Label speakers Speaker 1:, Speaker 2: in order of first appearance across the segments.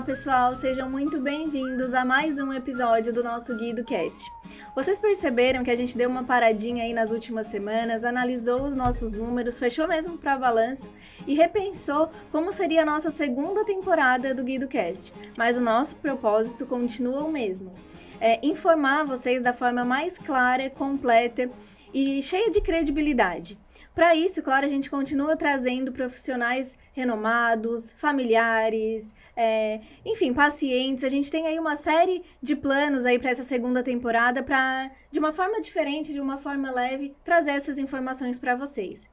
Speaker 1: pessoal, sejam muito bem-vindos a mais um episódio do nosso Guido Cast. Vocês perceberam que a gente deu uma paradinha aí nas últimas semanas, analisou os nossos números, fechou mesmo para balanço e repensou como seria a nossa segunda temporada do Guido Cast. Mas o nosso propósito continua o mesmo: informar vocês da forma mais clara, completa e cheia de credibilidade. Para isso, claro, a gente continua trazendo profissionais renomados, familiares, enfim, pacientes. A gente tem aí uma série de planos aí para essa segunda temporada para, de uma forma diferente, de uma forma leve, trazer essas informações para vocês.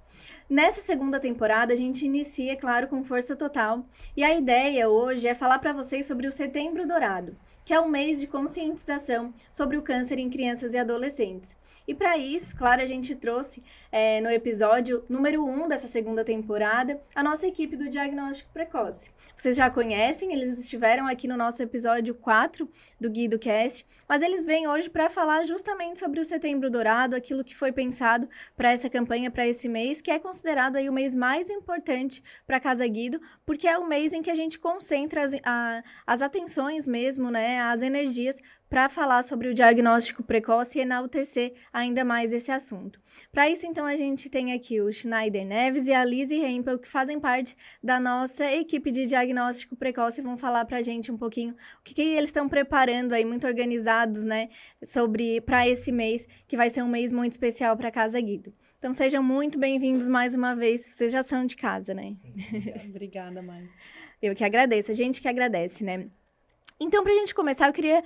Speaker 1: Nessa segunda temporada, a gente inicia, claro, com força total. E a ideia hoje é falar para vocês sobre o Setembro Dourado, que é um mês de conscientização sobre o câncer em crianças e adolescentes. E para isso, claro, a gente trouxe no episódio número 1 dessa segunda temporada a nossa equipe do Diagnóstico Precoce. Vocês já conhecem, eles estiveram aqui no nosso episódio 4 do Guido Cast, mas eles vêm hoje para falar justamente sobre o Setembro Dourado, aquilo que foi pensado para essa campanha, para esse mês, que é considerado aí o mês mais importante para a Casa Guido, porque é o mês em que a gente concentra as atenções mesmo, né, as energias para falar sobre o diagnóstico precoce e enaltecer ainda mais esse assunto. Para isso, então, a gente tem aqui o Schneider Neves e a Lizzie Hempel, que fazem parte da nossa equipe de diagnóstico precoce, e vão falar para a gente um pouquinho o que eles estão preparando aí, muito organizados, né, para esse mês, que vai ser um mês muito especial para a Casa Guido. Então, sejam muito bem-vindos mais uma vez. Vocês já são de casa, né?
Speaker 2: Sim, obrigada, mãe.
Speaker 1: Eu que agradeço, a gente que agradece, né? Então, para a gente começar, eu queria,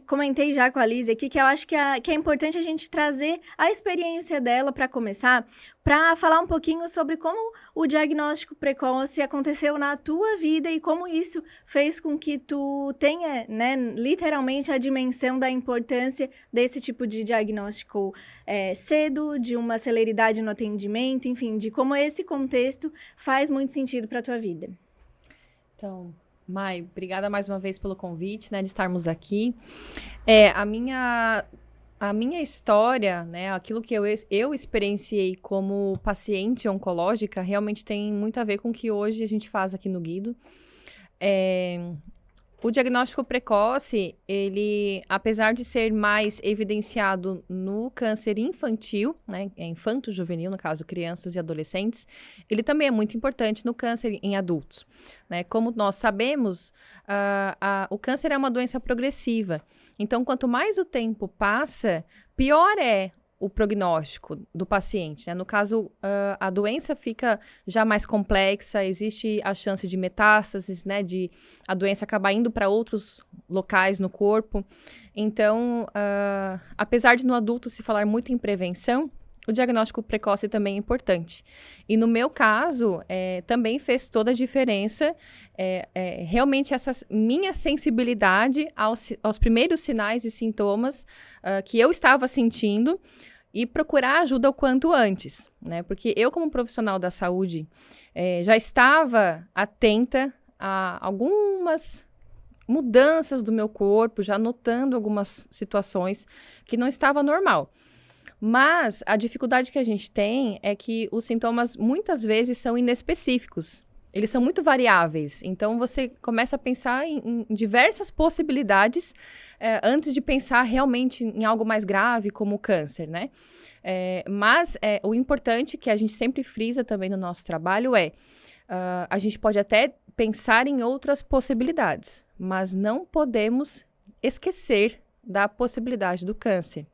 Speaker 1: comentei já com a Liz aqui, que eu acho que é importante a gente trazer a experiência dela para começar, para falar um pouquinho sobre como o diagnóstico precoce aconteceu na tua vida e como isso fez com que tu tenha, né, literalmente a dimensão da importância desse tipo de diagnóstico cedo, de uma celeridade no atendimento, enfim, de como esse contexto faz muito sentido para a tua vida.
Speaker 2: Então, Mai, obrigada mais uma vez pelo convite, né, de estarmos aqui. A minha história, né, aquilo que eu experienciei como paciente oncológica, realmente tem muito a ver com o que hoje a gente faz aqui no Guido. O diagnóstico precoce, ele, apesar de ser mais evidenciado no câncer infantil, né, infanto-juvenil, no caso, crianças e adolescentes, ele também é muito importante no câncer em adultos, né? Como nós sabemos, o câncer é uma doença progressiva. Então, quanto mais o tempo passa, pior é o prognóstico do paciente, né? No caso, a doença fica já mais complexa, existe a chance de metástases, né? De a doença acabar indo para outros locais no corpo. Então, apesar de no adulto se falar muito em prevenção, o diagnóstico precoce também é importante. E no meu caso, também fez toda a diferença, realmente essa minha sensibilidade aos primeiros sinais e sintomas que eu estava sentindo e procurar ajuda o quanto antes, né? Porque eu, como profissional da saúde, já estava atenta a algumas mudanças do meu corpo, já notando algumas situações que não estava normal. Mas a dificuldade que a gente tem é que os sintomas muitas vezes são inespecíficos. Eles são muito variáveis. Então, você começa a pensar em diversas possibilidades antes de pensar realmente em algo mais grave, como o câncer, né? Mas o importante que a gente sempre frisa também no nosso trabalho a gente pode até pensar em outras possibilidades, mas não podemos esquecer da possibilidade do câncer.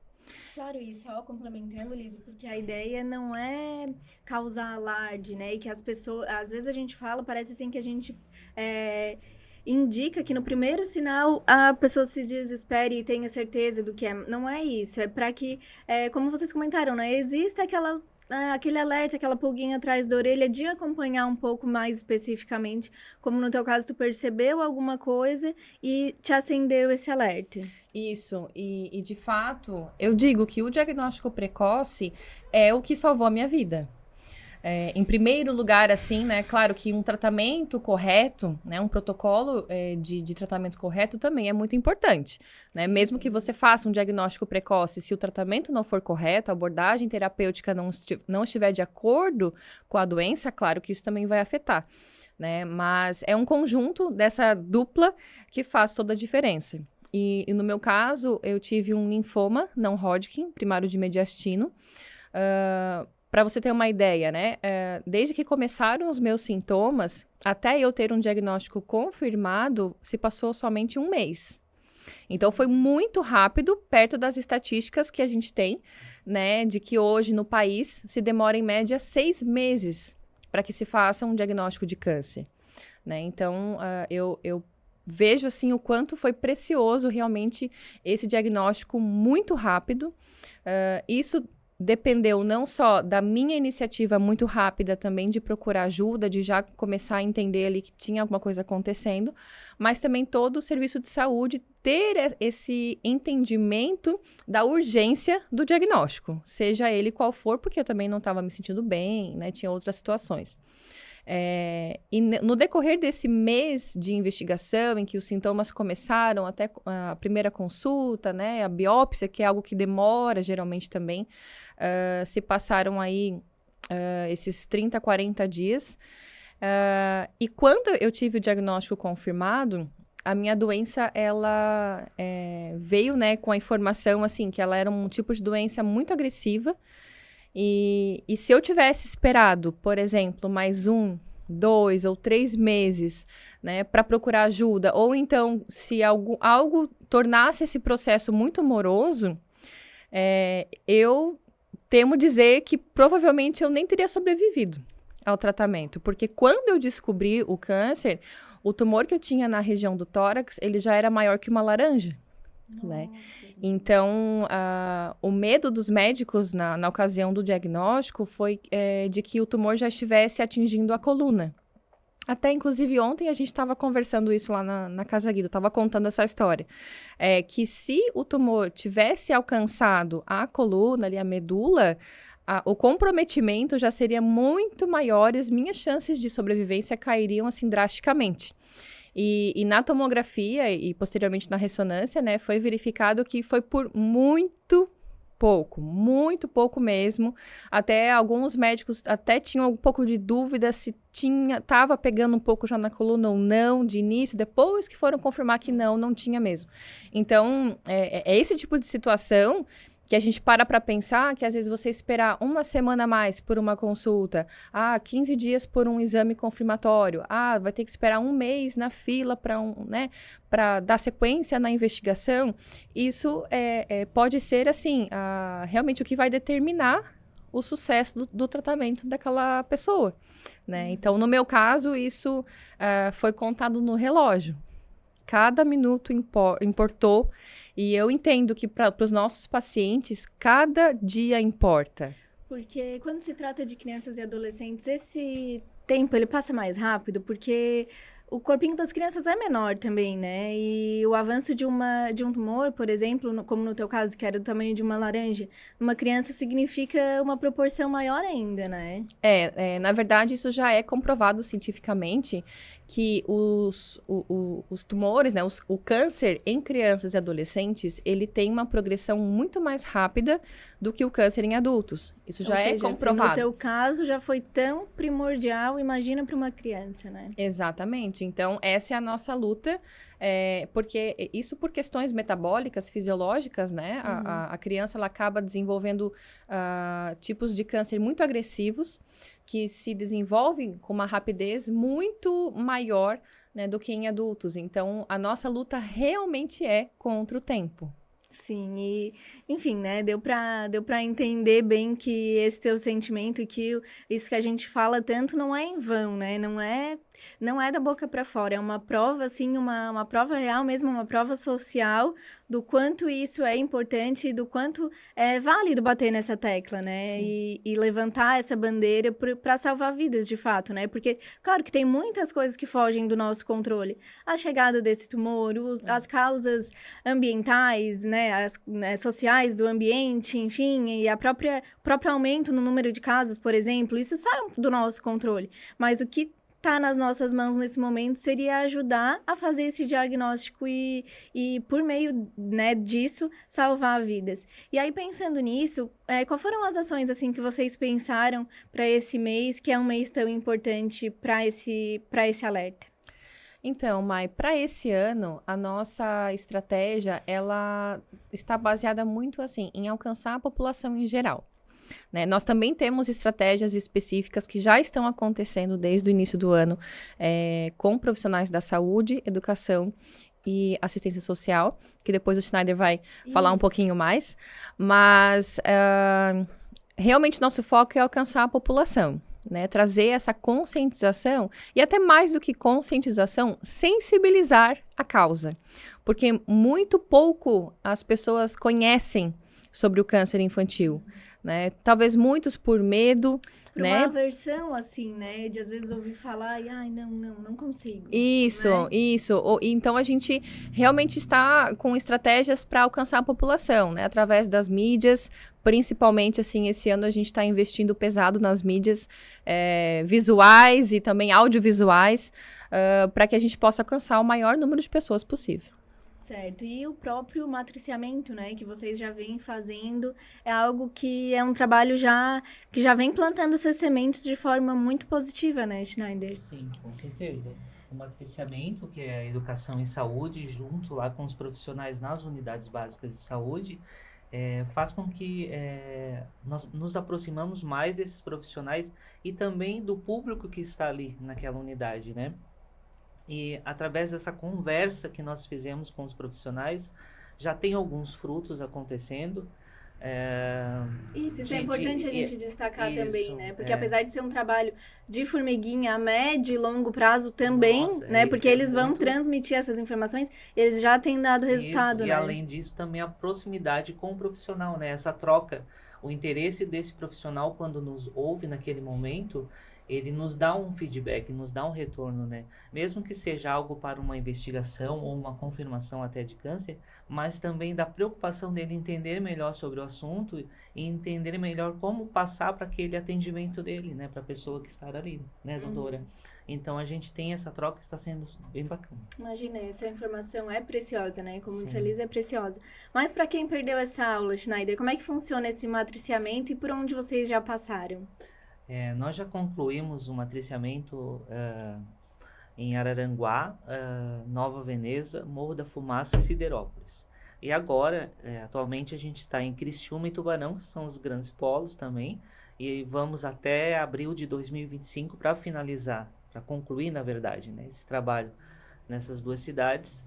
Speaker 1: Claro, e só complementando, Lisa, porque a ideia não é causar alarde, né? E que as pessoas, às vezes a gente fala, parece assim que a gente indica que no primeiro sinal a pessoa se desespere e tenha certeza do que é. Não é isso, é para que, como vocês comentaram, né? Exista aquele alerta, aquela pulguinha atrás da orelha de acompanhar um pouco mais especificamente, como no teu caso tu percebeu alguma coisa e te acendeu esse alerta.
Speaker 2: Isso, e de fato, eu digo que o diagnóstico precoce é o que salvou a minha vida. Em primeiro lugar, assim, né, claro que um tratamento correto, né, um protocolo de tratamento correto também é muito importante, né? Sim, mesmo que você faça um diagnóstico precoce, se o tratamento não for correto, a abordagem terapêutica não estiver de acordo com a doença, claro que isso também vai afetar, né? Mas é um conjunto dessa dupla que faz toda a diferença. E no meu caso, eu tive um linfoma não Hodgkin, primário de mediastino. Para você ter uma ideia, né? Desde que começaram os meus sintomas, até eu ter um diagnóstico confirmado, se passou somente um mês. Então, foi muito rápido, perto das estatísticas que a gente tem, né? De que hoje, no país, se demora, em média, 6 meses para que se faça um diagnóstico de câncer, né? Então, eu vejo, assim, o quanto foi precioso, realmente, esse diagnóstico muito rápido. Isso dependeu não só da minha iniciativa muito rápida também de procurar ajuda, de já começar a entender ali que tinha alguma coisa acontecendo, mas também todo o serviço de saúde ter esse entendimento da urgência do diagnóstico, seja ele qual for, porque eu também não estava me sentindo bem, né? Tinha outras situações. E no decorrer desse mês de investigação, em que os sintomas começaram, até a primeira consulta, né, a biópsia, que é algo que demora geralmente também, se passaram aí esses 30, 40 dias. E quando eu tive o diagnóstico confirmado, a minha doença, ela veio, né, com a informação, assim, que ela era um tipo de doença muito agressiva. E se eu tivesse esperado, por exemplo, mais 1, 2 ou 3 meses, né, para procurar ajuda, ou então se algo tornasse esse processo muito moroso, eu temo dizer que provavelmente eu nem teria sobrevivido ao tratamento, porque quando eu descobri o câncer, o tumor que eu tinha na região do tórax, ele já era maior que uma laranja. Né? Então, o medo dos médicos na ocasião do diagnóstico foi de que o tumor já estivesse atingindo a coluna. Até, inclusive, ontem a gente estava conversando isso lá na Casa Guido, estava contando essa história. Que se o tumor tivesse alcançado a coluna, ali, a medula, o comprometimento já seria muito maior e as minhas chances de sobrevivência cairiam, assim, drasticamente. E na tomografia e posteriormente na ressonância, né, foi verificado que foi por muito pouco mesmo. Até alguns médicos até tinham um pouco de dúvida se estava pegando um pouco já na coluna ou não, de início, depois que foram confirmar que não tinha mesmo. Então, é esse tipo de situação que a gente para pensar que às vezes você esperar uma semana a mais por uma consulta, 15 dias por um exame confirmatório, vai ter que esperar um mês na fila para dar sequência na investigação, isso pode ser, assim, realmente o que vai determinar o sucesso do tratamento daquela pessoa, né? Então, no meu caso, isso foi contado no relógio. Cada minuto importou. E eu entendo que para os nossos pacientes, cada dia importa.
Speaker 1: Porque quando se trata de crianças e adolescentes, esse tempo ele passa mais rápido, porque o corpinho das crianças é menor também, né? E o avanço de um tumor, por exemplo, como no teu caso, que era do tamanho de uma laranja, numa criança significa uma proporção maior ainda, né?
Speaker 2: Na verdade, isso já é comprovado cientificamente, que os tumores, né, o câncer em crianças e adolescentes, ele tem uma progressão muito mais rápida do que o câncer em adultos. Isso já é comprovado.
Speaker 1: Se no teu caso já foi tão primordial, imagina para uma criança, né?
Speaker 2: Exatamente. Então, essa é a nossa luta, porque isso por questões metabólicas, fisiológicas, né? A criança, ela acaba desenvolvendo tipos de câncer muito agressivos, que se desenvolvem com uma rapidez muito maior, né, do que em adultos. Então, a nossa luta realmente é contra o tempo.
Speaker 1: Sim, e enfim, né, deu pra entender bem que esse teu sentimento e que isso que a gente fala tanto não é em vão, né, não é da boca para fora, é uma prova, assim, uma prova real mesmo, uma prova social do quanto isso é importante e do quanto é válido bater nessa tecla, né, e levantar essa bandeira para salvar vidas, de fato, né, porque, claro que tem muitas coisas que fogem do nosso controle, a chegada desse tumor, as causas ambientais, né, sociais do ambiente, enfim, e o próprio aumento no número de casos, por exemplo, isso sai do nosso controle. Mas o que está nas nossas mãos nesse momento seria ajudar a fazer esse diagnóstico e por meio, né, disso, salvar vidas. E aí, pensando nisso, quais foram as ações assim que vocês pensaram para esse mês, que é um mês tão importante para esse alerta?
Speaker 2: Então, Mai, para esse ano, a nossa estratégia, ela está baseada muito assim em alcançar a população em geral. Né? Nós também temos estratégias específicas que já estão acontecendo desde o início do ano com profissionais da saúde, educação e assistência social, que depois o Schneider vai falar um pouquinho mais. Mas realmente nosso foco é alcançar a população. Né, trazer essa conscientização e até mais do que conscientização, sensibilizar a causa. Porque muito pouco as pessoas conhecem sobre o câncer infantil. Né? Talvez muitos por medo,
Speaker 1: por
Speaker 2: né?
Speaker 1: uma aversão, assim, né? De às vezes ouvir falar e, não consigo.
Speaker 2: Isso, né? Isso. Então, a gente realmente está com estratégias para alcançar a população, né? Através das mídias, principalmente, assim, esse ano a gente está investindo pesado nas mídias visuais e também audiovisuais para que a gente possa alcançar o maior número de pessoas possível.
Speaker 1: Certo, e o próprio matriciamento, né, que vocês já vêm fazendo, é algo que é um trabalho que já vem plantando essas sementes de forma muito positiva, né, Schneider?
Speaker 3: Sim, com certeza. O matriciamento, que é a educação em saúde, junto lá com os profissionais nas unidades básicas de saúde, faz com que nós nos aproximamos mais desses profissionais e também do público que está ali naquela unidade, né? E através dessa conversa que nós fizemos com os profissionais, já tem alguns frutos acontecendo.
Speaker 1: Isso é importante a gente destacar também, né? Porque apesar de ser um trabalho de formiguinha a médio e longo prazo também, né? Porque eles vão transmitir essas informações, eles já têm dado resultado,
Speaker 3: né?
Speaker 1: E
Speaker 3: além disso, também a proximidade com o profissional, né? Essa troca, o interesse desse profissional quando nos ouve naquele momento, ele nos dá um feedback, nos dá um retorno, né? Mesmo que seja algo para uma investigação ou uma confirmação até de câncer, mas também da preocupação dele entender melhor sobre o assunto e entender melhor como passar para aquele atendimento dele, né? Para a pessoa que está ali, né, doutora? Então, a gente tem essa troca que está sendo bem bacana.
Speaker 1: Imagina, essa informação é preciosa, né? Como disse a Liz, é preciosa. Mas para quem perdeu essa aula, Schneider, como é que funciona esse matriciamento e por onde vocês já passaram?
Speaker 3: Nós já concluímos o matriciamento em Araranguá, Nova Veneza, Morro da Fumaça e Siderópolis. E agora, atualmente, a gente está em Criciúma e Tubarão, que são os grandes polos também, e vamos até abril de 2025 para finalizar, para concluir, na verdade, né, esse trabalho nessas duas cidades.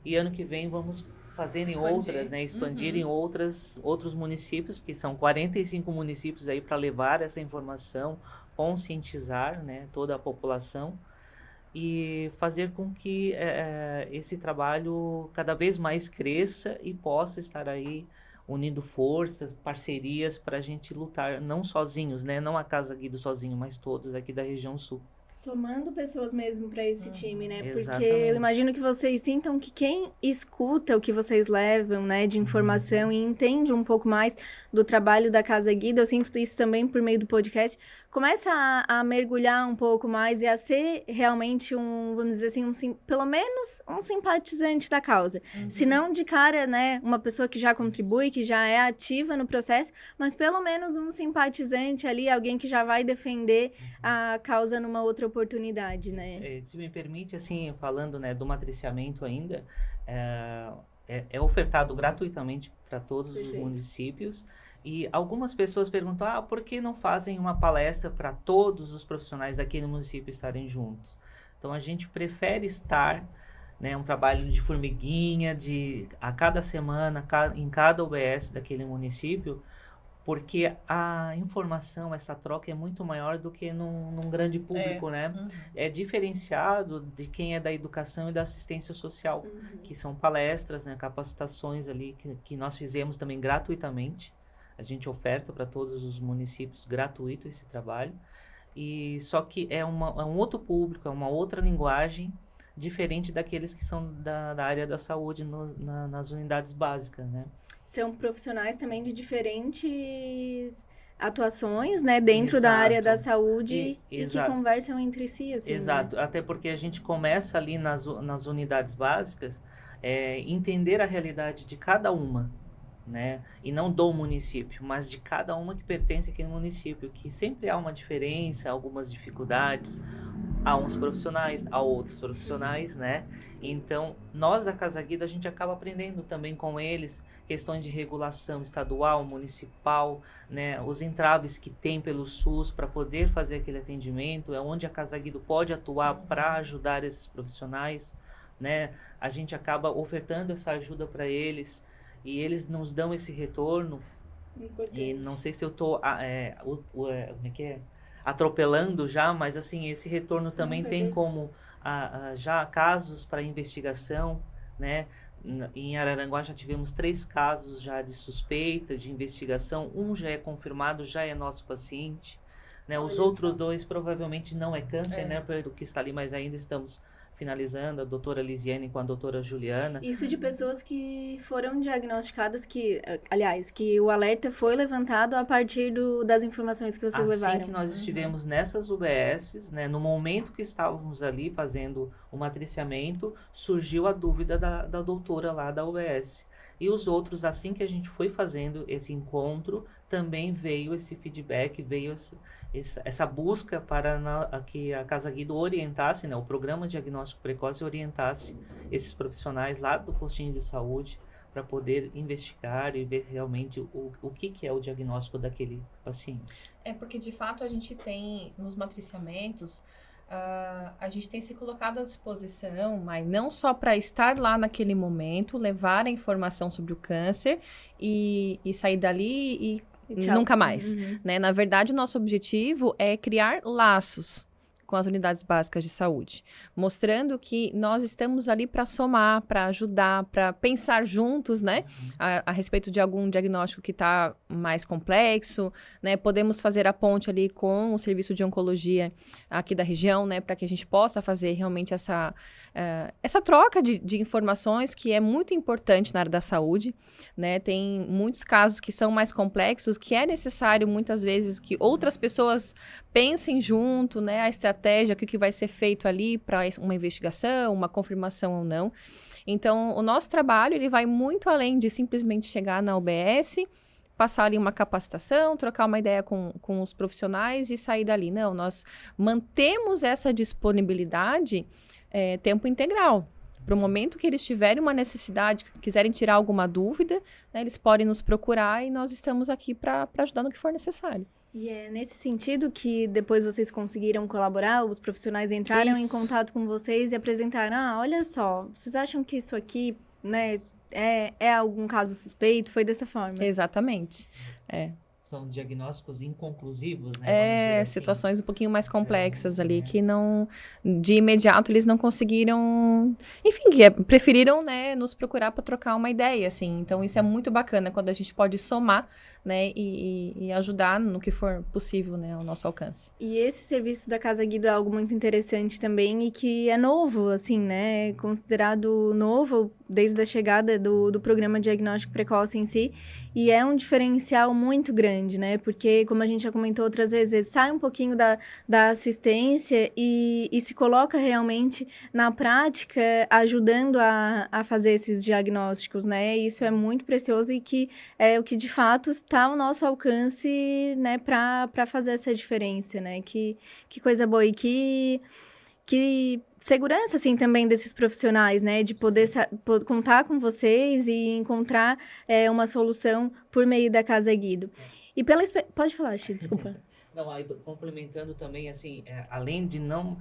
Speaker 3: E ano que vem vamos fazer em outras, né, expandir em outros municípios, que são 45 municípios aí para levar essa informação, conscientizar, né, toda a população e fazer com que esse trabalho cada vez mais cresça e possa estar aí unindo forças, parcerias para a gente lutar, não sozinhos, né, não a Casa Guido sozinho, mas todos aqui da região sul.
Speaker 1: Somando pessoas mesmo para esse time, né?
Speaker 3: Exatamente.
Speaker 1: Porque eu imagino que vocês sintam que quem escuta o que vocês levam, né, de informação e entende um pouco mais do trabalho da Casa Guido, eu sinto isso também por meio do podcast, começa a mergulhar um pouco mais e a ser realmente vamos dizer assim, pelo menos um simpatizante da causa. Se não de cara, né, uma pessoa que já contribui, que já é ativa no processo, mas pelo menos um simpatizante ali, alguém que já vai defender a causa numa outra oportunidade, né?
Speaker 3: Se me permite, assim, falando, né, do matriciamento ainda, é ofertado gratuitamente para todos os municípios e algumas pessoas perguntam, por que não fazem uma palestra para todos os profissionais daquele município estarem juntos? Então, a gente prefere estar, né, um trabalho de formiguinha, a cada semana, em cada UBS daquele município, porque a informação, essa troca é muito maior do que num grande público, né? É diferenciado de quem é da educação e da assistência social, que são palestras, né, capacitações ali que nós fizemos também gratuitamente. A gente oferta para todos os municípios gratuito esse trabalho. E só que é um outro público, é uma outra linguagem diferente daqueles que são da área da saúde nas unidades básicas, né?
Speaker 1: São profissionais também de diferentes atuações, né, dentro da área da
Speaker 3: Exato.
Speaker 1: saúde e que
Speaker 3: Exato.
Speaker 1: conversam entre si, assim,
Speaker 3: Exato, até porque a gente começa ali nas unidades básicas, entender a realidade de cada uma, né? E não do município, mas de cada uma que pertence àquele município, que sempre há uma diferença, algumas dificuldades, há uns profissionais, há outros profissionais, né? Então, nós da Casa Guida, a gente acaba aprendendo também com eles questões de regulação estadual, municipal, né? Os entraves que tem pelo SUS para poder fazer aquele atendimento, é onde a Casa Guida pode atuar para ajudar esses profissionais, né? A gente acaba ofertando essa ajuda para eles e eles nos dão esse retorno.
Speaker 1: Importante.
Speaker 3: E não sei se eu tô como é que é? Atropelando já, mas assim, esse retorno também tem
Speaker 1: perfeito.
Speaker 3: como já casos para investigação, né? Em Araranguá já tivemos 3 casos já de suspeita, de investigação. Um já é confirmado, já é nosso paciente, né? Os
Speaker 1: Olha
Speaker 3: outros
Speaker 1: só.
Speaker 3: 2 provavelmente não é câncer, né? Pelo que está ali, mas ainda estamos finalizando, a doutora Lisiane com a doutora Juliana.
Speaker 1: Isso de pessoas que foram diagnosticadas, aliás, que o alerta foi levantado a partir das informações que vocês
Speaker 3: Assim
Speaker 1: levaram.
Speaker 3: que nós estivemos nessas UBSs, né, no momento que estávamos ali fazendo o matriciamento, surgiu a dúvida da doutora lá da UBS. E os outros, assim que a gente foi fazendo esse encontro, também veio esse feedback, veio essa busca para que a Casa Guido orientasse, né, o programa de diagnóstico precoce orientasse esses profissionais lá do postinho de saúde para poder investigar e ver realmente o que é o diagnóstico daquele paciente.
Speaker 2: É porque, de fato, a gente tem, nos matriciamentos, a gente tem se colocado à disposição, mas não só para estar lá naquele momento, levar a informação sobre o câncer e sair dali e
Speaker 1: Tchau.
Speaker 2: nunca mais. Né? Na verdade, o nosso objetivo é criar laços com as unidades básicas de saúde, mostrando que nós estamos ali para somar, para ajudar, para pensar juntos, né, a respeito de algum diagnóstico que está mais complexo, né, podemos fazer a ponte ali com o serviço de oncologia aqui da região, né, para que a gente possa fazer realmente essa troca de informações que é muito importante na área da saúde, né, tem muitos casos que são mais complexos, que é necessário muitas vezes que outras pessoas pensem junto, né, a estratégia, o que vai ser feito ali para uma investigação, uma confirmação ou não. Então, o nosso trabalho, ele vai muito além de simplesmente chegar na UBS, passar ali uma capacitação, trocar uma ideia com os profissionais e sair dali. Não, nós mantemos essa disponibilidade tempo integral. Para o momento que eles tiverem uma necessidade, quiserem tirar alguma dúvida, né, eles podem nos procurar e nós estamos aqui para ajudar no que for necessário.
Speaker 1: E é nesse sentido que depois vocês conseguiram colaborar, os profissionais entraram em contato com vocês e apresentaram, olha só, vocês acham que isso aqui, né, é algum caso suspeito? Foi dessa forma?
Speaker 2: Exatamente,
Speaker 3: São diagnósticos inconclusivos, né? Vamos dizer assim.
Speaker 2: Situações um pouquinho mais complexas ali, que não, de imediato, eles não conseguiram, enfim, preferiram, né, nos procurar para trocar uma ideia, assim. Então, isso é muito bacana, quando a gente pode somar, né, e ajudar no que for possível, né, ao nosso alcance.
Speaker 1: E esse serviço da Casa Guido é algo muito interessante também e que é novo, assim, né, considerado novo desde a chegada do programa de diagnóstico precoce em si, e é um diferencial muito grande, né? Porque, como a gente já comentou outras vezes, sai um pouquinho da assistência e se coloca realmente na prática, ajudando a fazer esses diagnósticos, né? Isso é muito precioso e que é o que, de fato, está ao nosso alcance, né? Para fazer essa diferença, né? Que coisa boa e que segurança, assim, também desses profissionais, né? De poder contar com vocês e encontrar uma solução por meio da Casa Guido. E pode falar, Chi, desculpa.
Speaker 3: Não, aí complementando também, assim, além de não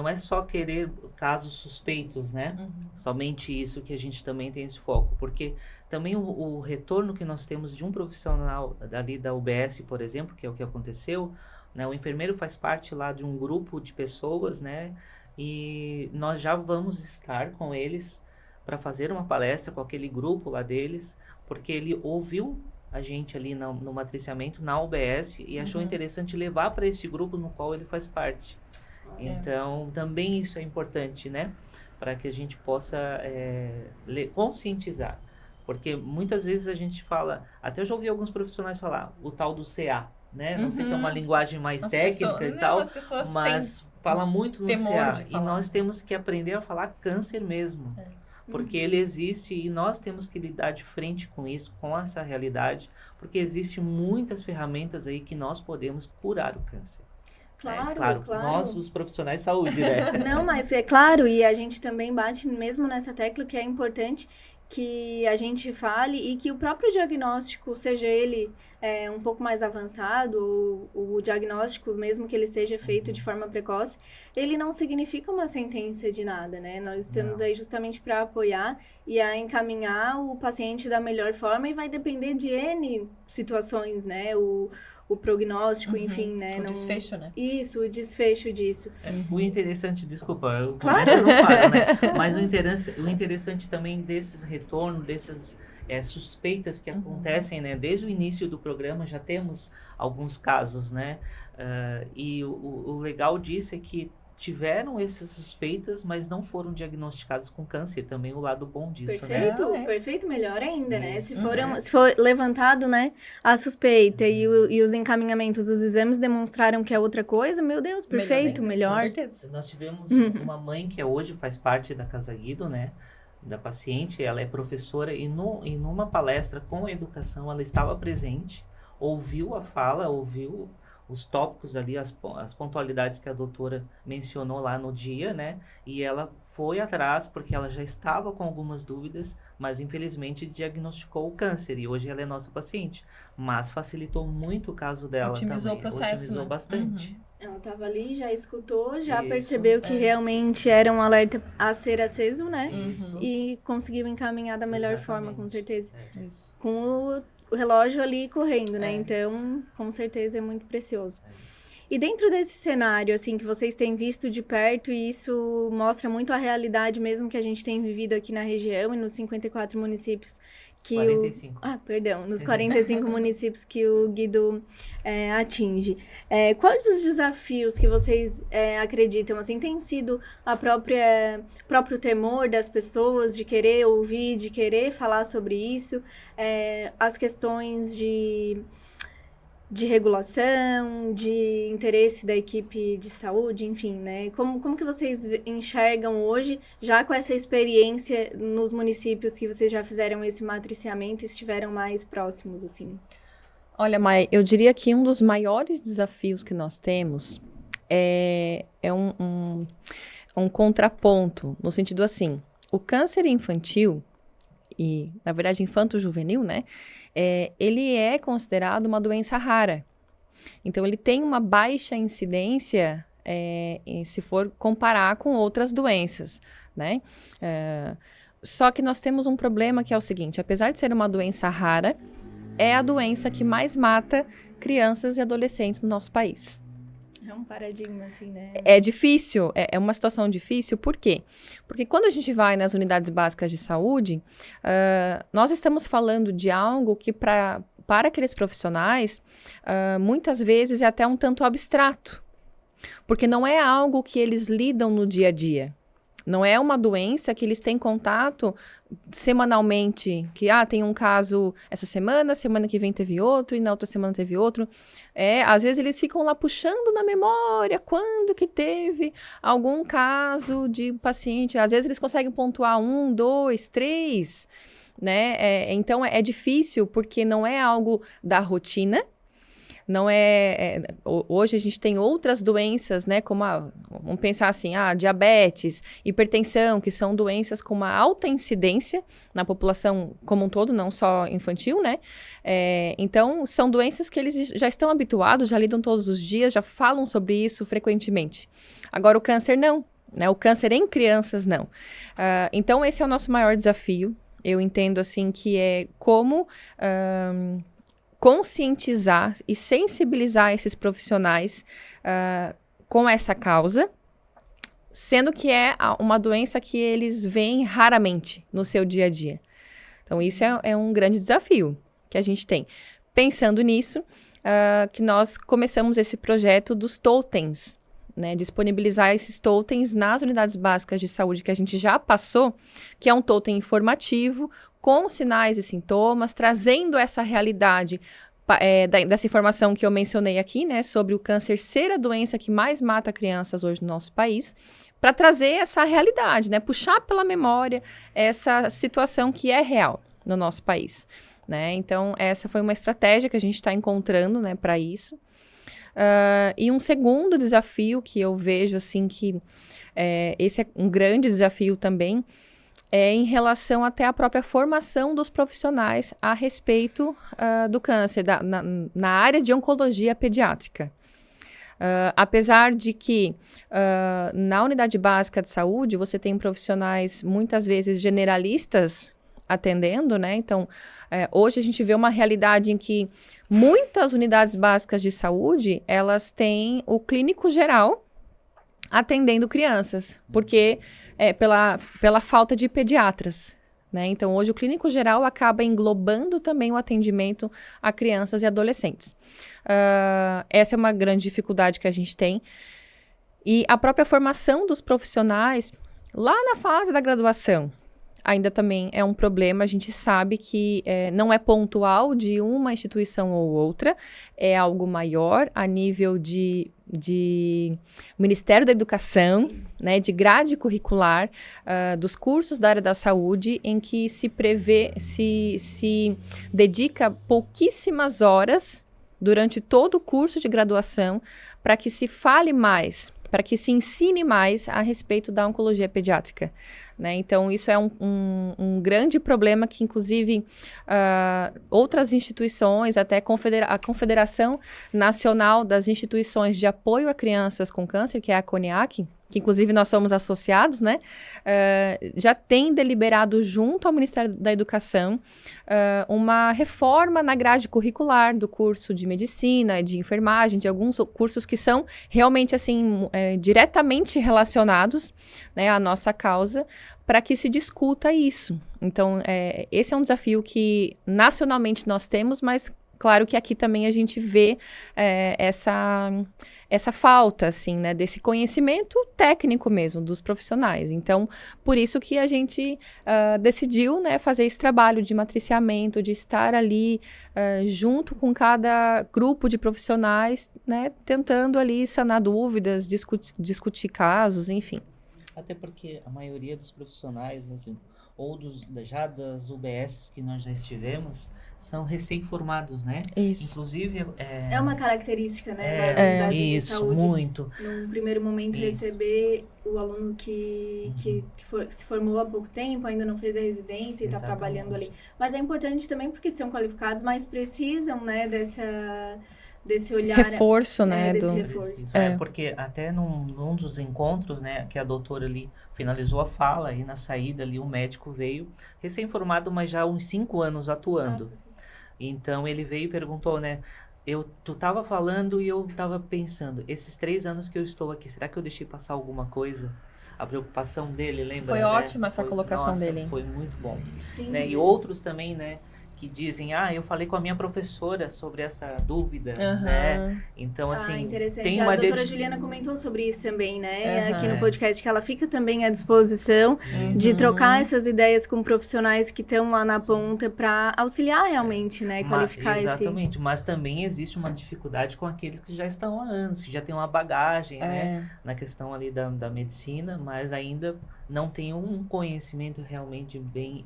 Speaker 3: é só querer casos suspeitos, né? Somente isso que a gente também tem esse foco, porque também o retorno que nós temos de um profissional ali da UBS, por exemplo, que é o que aconteceu, né? O enfermeiro faz parte lá de um grupo de pessoas, né? E nós já vamos estar com eles para fazer uma palestra com aquele grupo lá deles, porque ele ouviu a gente ali no matriciamento, na UBS, e achou interessante levar para esse grupo no qual ele faz parte. Então, também isso é importante, né? Para que a gente possa conscientizar. Porque muitas vezes a gente fala, até eu já ouvi alguns profissionais falar, o tal do CA, né? Não sei se é uma linguagem mais
Speaker 2: As
Speaker 3: técnica
Speaker 2: pessoas,
Speaker 3: e tal,
Speaker 2: as pessoas
Speaker 3: mas fala muito no
Speaker 2: temor
Speaker 3: CA.
Speaker 2: de
Speaker 3: E
Speaker 2: falar.
Speaker 3: nós temos que aprender a falar câncer mesmo. Porque ele existe e nós temos que lidar de frente com isso, com essa realidade, porque existem muitas ferramentas aí que nós podemos curar o câncer.
Speaker 1: Claro.
Speaker 3: Nós, os profissionais de saúde, né?
Speaker 1: Não, mas é claro, e a gente também bate mesmo nessa tecla que é importante que a gente fale e que o próprio diagnóstico, seja ele um pouco mais avançado, o diagnóstico, mesmo que ele seja feito de forma precoce, ele não significa uma sentença de nada, né? Nós estamos aí justamente para apoiar e a encaminhar o paciente da melhor forma e vai depender de N situações, né? O prognóstico, enfim, né?
Speaker 2: O desfecho, né?
Speaker 1: Isso, o desfecho disso.
Speaker 3: O interessante, desculpa, eu
Speaker 1: Claro.
Speaker 3: não paro, né? Mas o interessante também desses retornos, dessas suspeitas que acontecem, né? Desde o início do programa já temos alguns casos, né? E o legal disso é que tiveram essas suspeitas, mas não foram diagnosticados com câncer. Também o lado bom disso,
Speaker 1: Perfeito,
Speaker 3: né?
Speaker 1: perfeito, melhor ainda, né?
Speaker 3: Isso,
Speaker 1: Se for levantado, né, a suspeita e os encaminhamentos dos exames demonstraram que é outra coisa, meu Deus, perfeito, melhor.
Speaker 2: Com certeza.
Speaker 3: Nós tivemos uma mãe que hoje faz parte da Casa Guido, né? Da paciente, ela é professora e numa palestra com educação, ela estava presente, ouviu a fala, ouviu os tópicos ali, as pontualidades que a doutora mencionou lá no dia, né? E ela foi atrás porque ela já estava com algumas dúvidas, mas infelizmente diagnosticou o câncer e hoje ela é nossa paciente. Mas facilitou muito o caso dela
Speaker 2: Otimizou
Speaker 3: também.
Speaker 2: o processo,
Speaker 3: Otimizou
Speaker 2: né?
Speaker 1: Ela
Speaker 3: bastante.
Speaker 1: estava ali, já escutou, já
Speaker 3: Isso,
Speaker 1: percebeu que realmente era um alerta a ser aceso, né?
Speaker 3: Isso.
Speaker 1: E conseguiu encaminhar da melhor forma, com
Speaker 3: Exatamente.
Speaker 1: certeza.
Speaker 2: Isso.
Speaker 1: Com o relógio ali correndo, né?
Speaker 3: É.
Speaker 1: Então, com certeza é muito precioso. E dentro desse cenário, assim, que vocês têm visto de perto, e isso mostra muito a realidade mesmo que a gente tem vivido aqui na região e nos 54 municípios que
Speaker 3: 45.
Speaker 1: nos 45 municípios que o Guido atinge. Quais os desafios que vocês acreditam, assim, tem sido próprio temor das pessoas de querer ouvir, de querer falar sobre isso, as questões de regulação, de interesse da equipe de saúde, enfim, né? Como que vocês enxergam hoje, já com essa experiência nos municípios que vocês já fizeram esse matriciamento e estiveram mais próximos, assim?
Speaker 2: Olha, Mai, eu diria que um dos maiores desafios que nós temos é um contraponto, no sentido assim, o câncer infantil, e, na verdade, infanto-juvenil, né? Ele é considerado uma doença rara. Então, ele tem uma baixa incidência se for comparar com outras doenças, né? Só que nós temos um problema que é o seguinte, apesar de ser uma doença rara, é a doença que mais mata crianças e adolescentes no nosso país.
Speaker 1: É um paradigma, assim, né?
Speaker 2: É difícil, é uma situação difícil, por quê? Porque quando a gente vai nas unidades básicas de saúde, nós estamos falando de algo que para aqueles profissionais, muitas vezes é até um tanto abstrato, porque não é algo que eles lidam no dia a dia. Não é uma doença que eles têm contato semanalmente, que tem um caso essa semana que vem teve outro, e na outra semana teve outro. Às vezes eles ficam lá puxando na memória quando que teve algum caso de paciente. Às vezes eles conseguem pontuar 1, 2, 3, né? Então é difícil porque não é algo da rotina. Não hoje a gente tem outras doenças, né, como vamos pensar assim, diabetes, hipertensão, que são doenças com uma alta incidência na população como um todo, não só infantil, né? Então, são doenças que eles já estão habituados, já lidam todos os dias, já falam sobre isso frequentemente. Agora, o câncer não, né? O câncer em crianças não. Então, esse é o nosso maior desafio. Eu entendo, assim, que é como conscientizar e sensibilizar esses profissionais com essa causa, sendo que é uma doença que eles veem raramente no seu dia a dia. Então, isso é um grande desafio que a gente tem. Pensando nisso, que nós começamos esse projeto dos totens, né, disponibilizar esses totens nas unidades básicas de saúde que a gente já passou, que é um totem informativo, com sinais e sintomas, trazendo essa realidade dessa informação que eu mencionei aqui, né, sobre o câncer ser a doença que mais mata crianças hoje no nosso país, para trazer essa realidade, né, puxar pela memória essa situação que é real no nosso país, né? Então, essa foi uma estratégia que a gente está encontrando, né, para isso. E um segundo desafio que eu vejo, assim, que esse é um grande desafio também, é em relação até à própria formação dos profissionais a respeito do câncer, na área de oncologia pediátrica. Apesar de que na unidade básica de saúde você tem profissionais muitas vezes generalistas atendendo, né? Então, hoje a gente vê uma realidade em que muitas unidades básicas de saúde, elas têm o clínico geral atendendo crianças, porque pela falta de pediatras, né? Então, hoje o clínico geral acaba englobando também o atendimento a crianças e adolescentes. Essa é uma grande dificuldade que a gente tem. E a própria formação dos profissionais, lá na fase da graduação, ainda também é um problema. A gente sabe que não é pontual de uma instituição ou outra, é algo maior a nível de Ministério da Educação, né, de grade curricular, dos cursos da área da saúde, em que se prevê, se dedica pouquíssimas horas durante todo o curso de graduação para que se fale mais, para que se ensine mais a respeito da oncologia pediátrica, né? Então, isso é um grande problema que, inclusive, outras instituições, até a Confederação Nacional das Instituições de Apoio a Crianças com Câncer, que é a CONIAC, que inclusive nós somos associados, né? Já tem deliberado junto ao Ministério da Educação uma reforma na grade curricular do curso de medicina, de enfermagem, de alguns cursos que são realmente, assim, diretamente relacionados, né, à nossa causa, para que se discuta isso. Então, esse é um desafio que nacionalmente nós temos, mas claro que aqui também a gente vê essa falta, assim, né, desse conhecimento técnico mesmo dos profissionais. Então, por isso que a gente decidiu, né, fazer esse trabalho de matriciamento, de estar ali junto com cada grupo de profissionais, né, tentando ali sanar dúvidas, discutir casos, enfim.
Speaker 3: Até porque a maioria dos profissionais, assim, ou já das UBS que nós já estivemos, são recém-formados, né?
Speaker 2: Isso.
Speaker 1: Inclusive, é uma característica, né, das unidades de saúde.
Speaker 3: Muito.
Speaker 1: Num primeiro momento, receber o aluno que se formou há pouco tempo, ainda não fez a residência e está trabalhando ali. Mas é importante também porque são qualificados, mas precisam, né, desse olhar...
Speaker 2: Reforço, né?
Speaker 1: Desse reforço.
Speaker 3: Porque até num dos encontros, né, que a doutora ali finalizou a fala, e na saída ali o médico veio, recém-formado, mas já há uns 5 anos atuando. Então ele veio e perguntou, né, tu tava falando e eu tava pensando, esses 3 anos que eu estou aqui, será que eu deixei passar alguma coisa? A preocupação dele, lembra?
Speaker 2: Foi ótima essa colocação dele.
Speaker 3: Foi muito bom.
Speaker 1: Sim.
Speaker 3: Né? E outros também, né, que dizem, eu falei com a minha professora sobre essa dúvida, né? Então, assim,
Speaker 1: interessante.
Speaker 3: tem
Speaker 1: a
Speaker 3: uma...
Speaker 1: doutora Juliana comentou sobre isso também, né? Aqui no podcast, que ela fica também à disposição de trocar essas ideias com profissionais que estão lá na ponta para auxiliar realmente, né? Qualificar
Speaker 3: Exatamente, mas também existe uma dificuldade com aqueles que já estão há anos, que já têm uma bagagem, né? Na questão ali da medicina, mas ainda não tem um conhecimento realmente bem...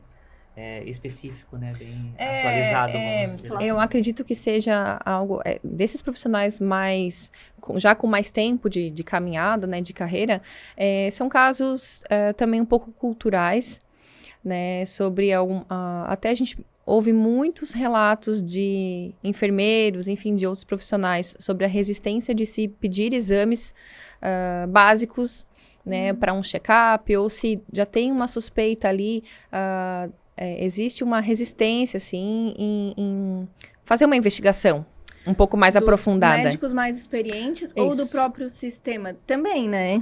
Speaker 3: específico, né, bem atualizado, vamos dizer assim.
Speaker 2: Eu acredito que seja algo desses profissionais já com mais tempo de caminhada, né, de carreira, são casos também um pouco culturais, né, sobre até a gente ouve muitos relatos de enfermeiros, enfim, de outros profissionais sobre a resistência de se pedir exames básicos, né, para um check-up, ou se já tem uma suspeita ali, existe uma resistência, assim, em fazer uma investigação um pouco mais aprofundada.
Speaker 1: Dos médicos mais experientes ou do próprio sistema também, né?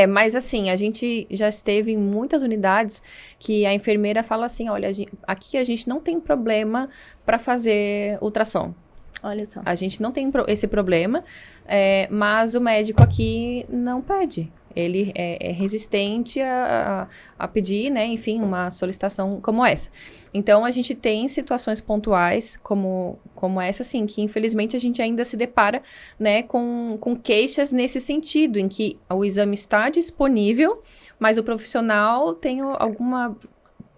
Speaker 2: Mas assim, a gente já esteve em muitas unidades que a enfermeira fala assim, olha, aqui a gente não tem problema para fazer ultrassom.
Speaker 1: Olha só.
Speaker 2: A gente não tem esse problema, mas o médico aqui não pede. ele é resistente a pedir, né, enfim, uma solicitação como essa. Então, a gente tem situações pontuais como essa, assim, que infelizmente a gente ainda se depara, né, com queixas nesse sentido, em que o exame está disponível, mas o profissional tem alguma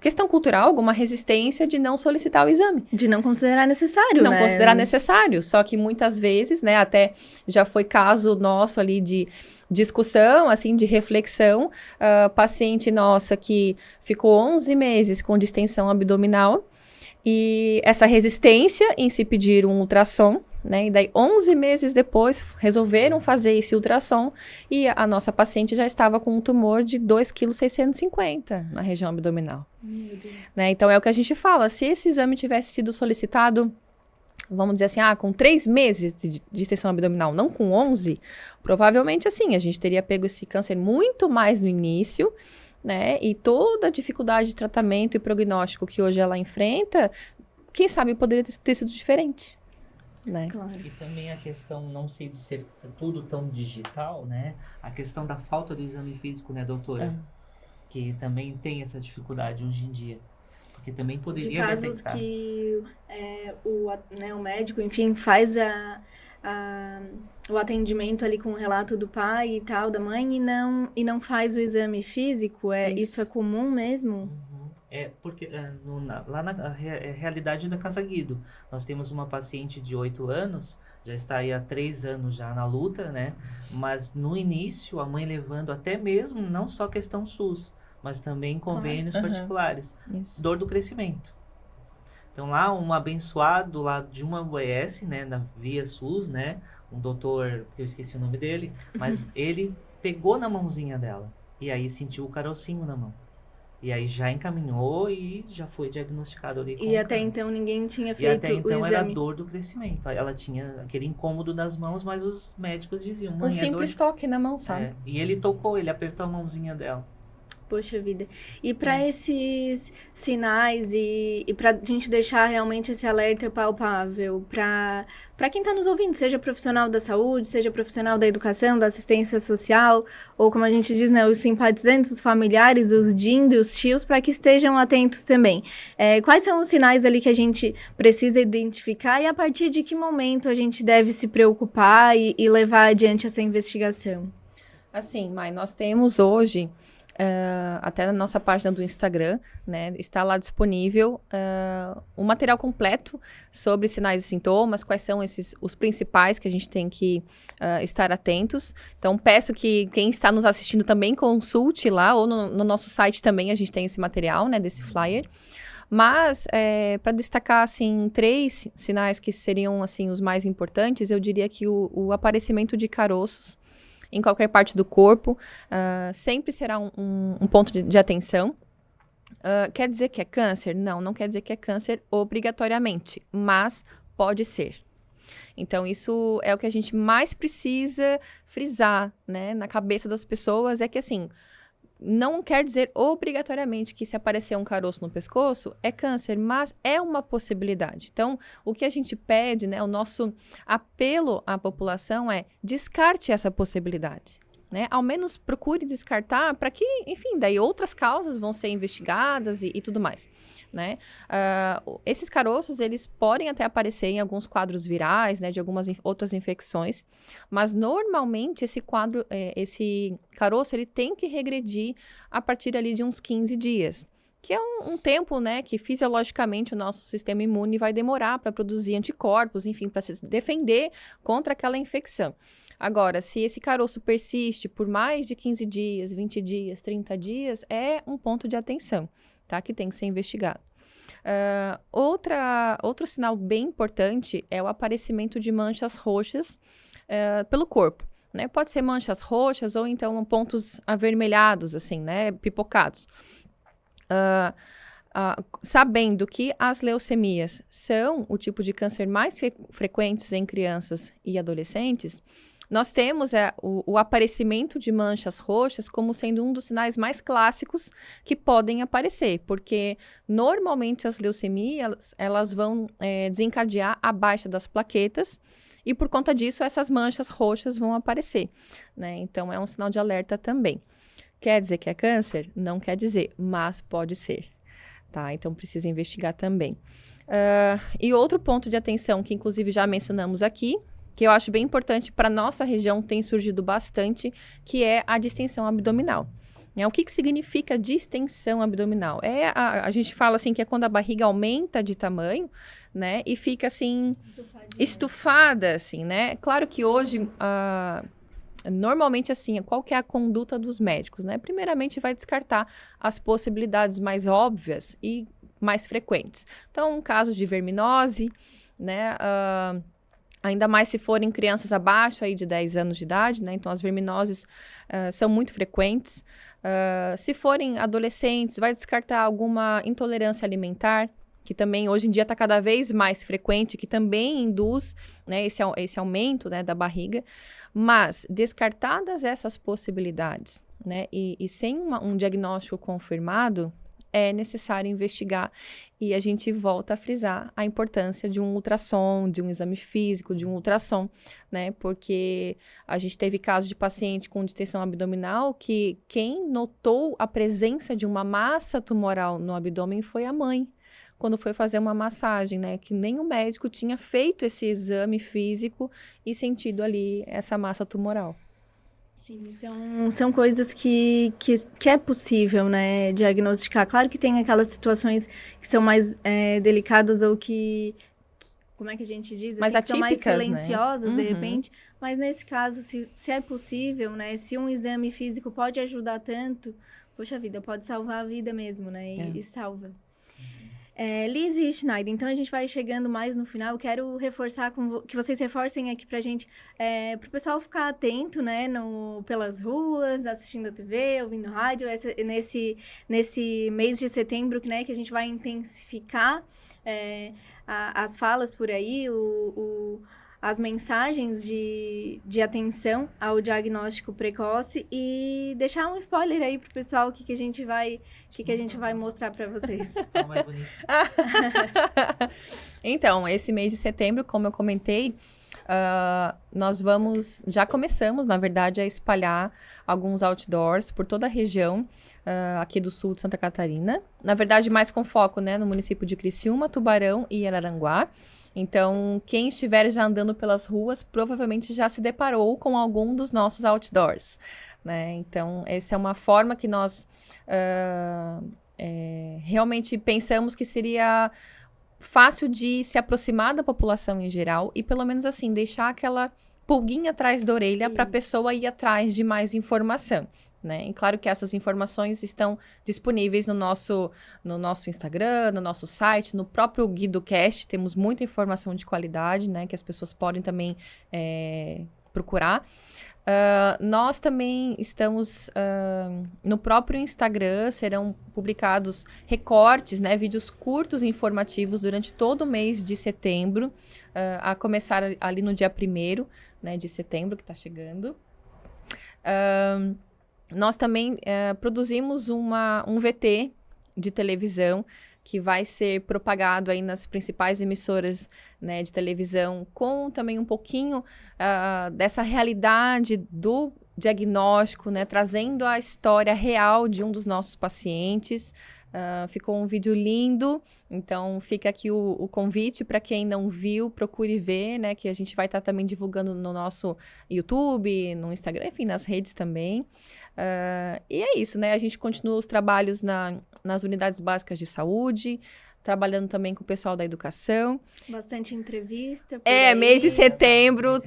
Speaker 2: questão cultural, alguma resistência de não solicitar o exame.
Speaker 1: De não considerar necessário,
Speaker 2: Não
Speaker 1: né?
Speaker 2: considerar necessário, só que muitas vezes, né, até já foi caso nosso ali de discussão, assim, de reflexão, paciente nossa que ficou 11 meses com distensão abdominal e essa resistência em se pedir um ultrassom, né, e daí 11 meses depois resolveram fazer esse ultrassom e a nossa paciente já estava com um tumor de 2,650 kg na região abdominal.
Speaker 1: Meu Deus.
Speaker 2: Né? Então, é o que a gente fala, se esse exame tivesse sido solicitado, vamos dizer assim, com 3 meses de extensão abdominal, não com 11, provavelmente, assim, a gente teria pego esse câncer muito mais no início, né? E toda a dificuldade de tratamento e prognóstico que hoje ela enfrenta, quem sabe poderia ter sido diferente, né?
Speaker 1: Claro.
Speaker 3: E também a questão, não sei de ser tudo tão digital, né? A questão da falta do exame físico, né, doutora? Que também tem essa dificuldade hoje em dia. Porque também poderia
Speaker 1: De casos
Speaker 3: detectar.
Speaker 1: que o médico, enfim, faz o atendimento ali com o relato do pai e tal, da mãe, e não faz o exame físico. Isso é comum mesmo?
Speaker 3: Uhum. Porque lá na realidade da Casa Guido, nós temos uma paciente de 8 anos, já está aí há 3 anos já na luta, né? Mas no início, a mãe levando até mesmo, não só questão SUS, mas também convênios particulares.
Speaker 2: Isso.
Speaker 3: Dor do crescimento. Então lá, um abençoado lá de uma UES, né, na via SUS, né, um doutor, que eu esqueci o nome dele, mas ele pegou na mãozinha dela e aí sentiu o carocinho na mão. E aí já encaminhou e já foi diagnosticado ali com
Speaker 1: E até
Speaker 3: câncer.
Speaker 1: então ninguém tinha
Speaker 3: E
Speaker 1: feito
Speaker 3: até então
Speaker 1: o
Speaker 3: era
Speaker 1: exame.
Speaker 3: dor do crescimento. Ela tinha aquele incômodo das mãos, mas os médicos diziam, mãe,
Speaker 2: Um simples toque na mão, sabe?
Speaker 3: E ele tocou, ele apertou a mãozinha dela.
Speaker 1: Poxa vida. E para esses sinais e para a gente deixar realmente esse alerta palpável para quem está nos ouvindo, seja profissional da saúde, seja profissional da educação, da assistência social, ou como a gente diz, né, os simpatizantes, os familiares, os DIND, os tios, para que estejam atentos também. Quais são os sinais ali que a gente precisa identificar e a partir de que momento a gente deve se preocupar e levar adiante essa investigação?
Speaker 2: Assim, Mai, nós temos hoje... até na nossa página do Instagram, né, está lá disponível um material completo sobre sinais e sintomas, quais são os principais que a gente tem que estar atentos. Então, peço que quem está nos assistindo também consulte lá, ou no nosso site também a gente tem esse material, né, desse flyer. Mas, para destacar, assim, 3 sinais que seriam, assim, os mais importantes, eu diria que o aparecimento de caroços em qualquer parte do corpo, sempre será um ponto de atenção. Quer dizer que é câncer? Não quer dizer que é câncer obrigatoriamente, mas pode ser. Então, isso é o que a gente mais precisa frisar, né, na cabeça das pessoas, é que, assim, não quer dizer obrigatoriamente que se aparecer um caroço no pescoço é câncer, mas é uma possibilidade. Então, o que a gente pede, né, o nosso apelo à população é descarte essa possibilidade. Né? Ao menos procure descartar para que, enfim, daí outras causas vão ser investigadas e tudo mais. Né? Esses caroços, eles podem até aparecer em alguns quadros virais, né, de algumas outras infecções, mas normalmente esse caroço, ele tem que regredir a partir ali de uns 15 dias. Que é um tempo, né, que fisiologicamente o nosso sistema imune vai demorar para produzir anticorpos, enfim, para se defender contra aquela infecção. Agora, se esse caroço persiste por mais de 15 dias, 20 dias, 30 dias, é um ponto de atenção, tá? Que tem que ser investigado. Outro sinal bem importante é o aparecimento de manchas roxas pelo corpo. Né? Pode ser manchas roxas ou então pontos avermelhados, assim, né? Pipocados. Sabendo que as leucemias são o tipo de câncer mais frequentes em crianças e adolescentes, nós temos o aparecimento de manchas roxas como sendo um dos sinais mais clássicos que podem aparecer, porque normalmente as leucemias elas vão desencadear a baixa das plaquetas e por conta disso essas manchas roxas vão aparecer, né? Então é um sinal de alerta também. Quer dizer que é câncer? Não quer dizer, mas pode ser, tá? Então precisa investigar também. E outro ponto de atenção que inclusive já mencionamos aqui, que eu acho bem importante para nossa região, tem surgido bastante, que é a distensão abdominal. O que significa distensão abdominal? A gente fala assim que é quando a barriga aumenta de tamanho, né? E fica assim, estufada, assim, né? Claro que hoje, normalmente assim, qual que é a conduta dos médicos, né? Primeiramente vai descartar as possibilidades mais óbvias e mais frequentes. Então, casos de verminose, né? Ainda mais se forem crianças abaixo aí de 10 anos de idade, né? Então, as verminoses são muito frequentes. Se forem adolescentes, vai descartar alguma intolerância alimentar, que também hoje em dia está cada vez mais frequente, que também induz, né, esse aumento, né, da barriga. Mas, descartadas essas possibilidades, né, e sem um diagnóstico confirmado, é necessário investigar, e a gente volta a frisar a importância de um ultrassom, de um exame físico, de um ultrassom, né? Porque a gente teve casos de paciente com distensão abdominal que quem notou a presença de uma massa tumoral no abdômen foi a mãe, quando foi fazer uma massagem, né? Que nem o médico tinha feito esse exame físico e sentido ali essa massa tumoral.
Speaker 1: Sim, são coisas que é possível, né, diagnosticar. Claro que tem aquelas situações que são mais delicadas ou que, como é que a gente diz? Assim,
Speaker 2: mais
Speaker 1: que são mais
Speaker 2: atípicas,
Speaker 1: silenciosas,
Speaker 2: né?
Speaker 1: de repente. Mas nesse caso, se é possível, né, se um exame físico pode ajudar tanto, poxa vida, pode salvar a vida mesmo, né, e salva. Liz e Schneider, então a gente vai chegando mais no final. Eu quero reforçar que vocês reforcem aqui pra gente, pro pessoal ficar atento, né, pelas ruas, assistindo a TV, ouvindo rádio, nesse mês de setembro, né, que a gente vai intensificar as falas por aí, as mensagens de atenção ao diagnóstico precoce, e deixar um spoiler aí pro pessoal o que a gente vai mostrar para vocês.
Speaker 3: Mais bonito.
Speaker 2: Então, esse mês de setembro, como eu comentei, nós já começamos, na verdade, a espalhar alguns outdoors por toda a região aqui do sul de Santa Catarina. Na verdade, mais com foco, né, no município de Criciúma, Tubarão e Araranguá. Então, quem estiver já andando pelas ruas, provavelmente já se deparou com algum dos nossos outdoors, né? Então, essa é uma forma que nós realmente pensamos que seria fácil de se aproximar da população em geral e, pelo menos assim, deixar aquela pulguinha atrás da orelha para a pessoa ir atrás de mais informação, né? E claro que essas informações estão disponíveis no nosso Instagram, no nosso site, no próprio GuidoCast. Temos muita informação de qualidade, né, que as pessoas podem também procurar. Nós também estamos no próprio Instagram, serão publicados recortes, né, vídeos curtos e informativos durante todo o mês de setembro, a começar ali no dia 1º, né, de setembro, que está chegando. Nós também produzimos um VT de televisão que vai ser propagado aí nas principais emissoras, né, de televisão, com também um pouquinho dessa realidade do diagnóstico, né, trazendo a história real de um dos nossos pacientes. Ficou um vídeo lindo, então fica aqui o convite para quem não viu, procure ver, né, que a gente vai estar também divulgando no nosso YouTube, no Instagram, enfim, nas redes também. E é isso, né, a gente continua os trabalhos nas unidades básicas de saúde, trabalhando também com o pessoal da educação.
Speaker 1: Bastante entrevista.
Speaker 2: Mês de setembro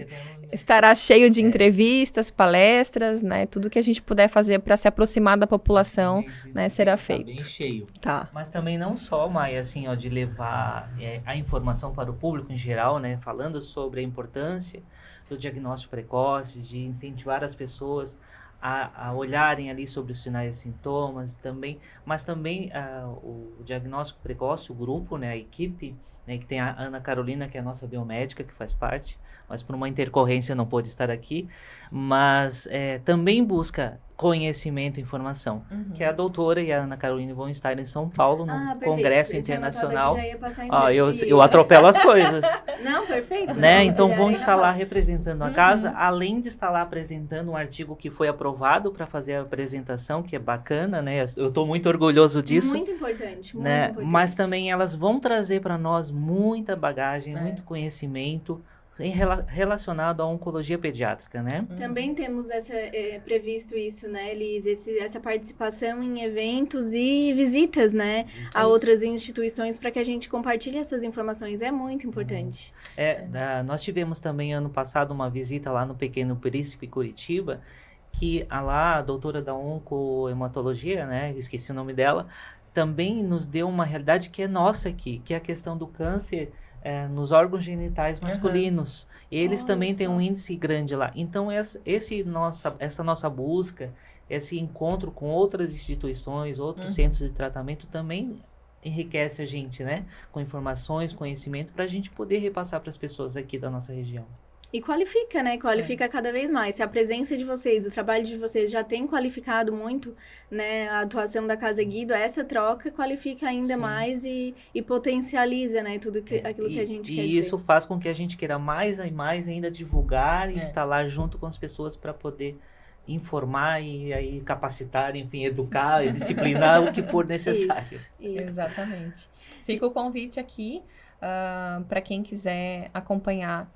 Speaker 2: estará cheio de entrevistas, palestras, né? Tudo que a gente puder fazer para se aproximar da população, né, será feito.
Speaker 3: Bem cheio.
Speaker 2: Tá.
Speaker 3: Mas também não só, Maia, assim, ó, de levar a informação para o público em geral, né? Falando sobre a importância do diagnóstico precoce, de incentivar as pessoas a olharem ali sobre os sinais e sintomas também, mas também o diagnóstico precoce, o grupo, né, a equipe, né, que tem a Ana Carolina, que é a nossa biomédica, que faz parte, mas por uma intercorrência não pôde estar aqui, mas também busca conhecimento e informação, que a doutora e a Ana Carolina vão estar em São Paulo, no Congresso Internacional.
Speaker 1: Eu
Speaker 3: atropelo as coisas.
Speaker 1: Não, Perfeito.
Speaker 3: Né? Então
Speaker 1: Seria
Speaker 3: vão
Speaker 1: legal.
Speaker 3: estar lá representando a casa, além de estar lá apresentando um artigo que foi aprovado para fazer a apresentação, que é bacana, né? Eu estou muito orgulhoso disso.
Speaker 1: Muito importante, muito
Speaker 3: Né?
Speaker 1: importante.
Speaker 3: Mas também elas vão trazer para nós muita bagagem,
Speaker 2: É.
Speaker 3: muito conhecimento relacionado à oncologia pediátrica, né?
Speaker 1: Também temos previsto isso, né, Liz? Essa participação em eventos e visitas, né, a outras instituições para que a gente compartilhe essas informações. É muito importante.
Speaker 3: Nós tivemos também ano passado uma visita lá no Pequeno Príncipe, Curitiba, que a doutora da oncohematologia, né, eu esqueci o nome dela, também nos deu uma realidade que é nossa aqui, que é a questão do câncer nos órgãos genitais masculinos. Eles
Speaker 1: Olha
Speaker 3: também têm
Speaker 1: só.
Speaker 3: um índice grande lá. Então, essa nossa busca, esse encontro com outras instituições, outros centros de tratamento também enriquece a gente, né? Com informações, conhecimento, para a gente poder repassar para as pessoas aqui da nossa região.
Speaker 1: E qualifica, né? Qualifica cada vez mais. Se a presença de vocês, o trabalho de vocês já tem qualificado muito, né, a atuação da Casa Guido, essa troca qualifica ainda mais e potencializa, né, aquilo que a gente quer
Speaker 3: E
Speaker 1: dizer.
Speaker 3: isso faz com que a gente queira mais e mais ainda divulgar e estar lá junto com as pessoas para poder informar e aí capacitar, enfim, educar e disciplinar o que for necessário.
Speaker 1: Isso.
Speaker 2: Exatamente. Fica o convite aqui para quem quiser acompanhar